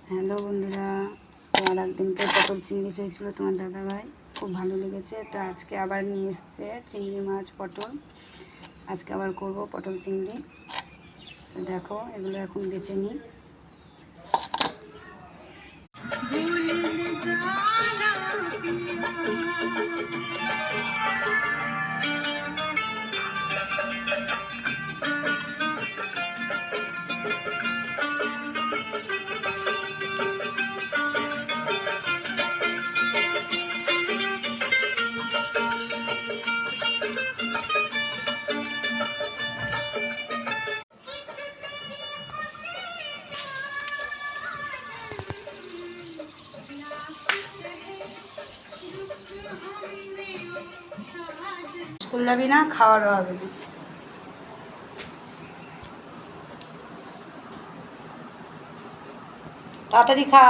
Hello বন্ধুরা, তো আর একদিনকে পটল চিংড়ি খেয়েছিল তোমার দাদাভাই, খুব ভালো লেগেছে। তো আজকে আবার নিয়ে এসছে চিংড়ি মাছ পটল, আজকে আবার করব পটল চিংড়ি। তো দেখো এগুলো এখন বেছে নিই। স্কুল যাবি না, খাওয়ারও হবে না। তাড়াতাড়ি খা।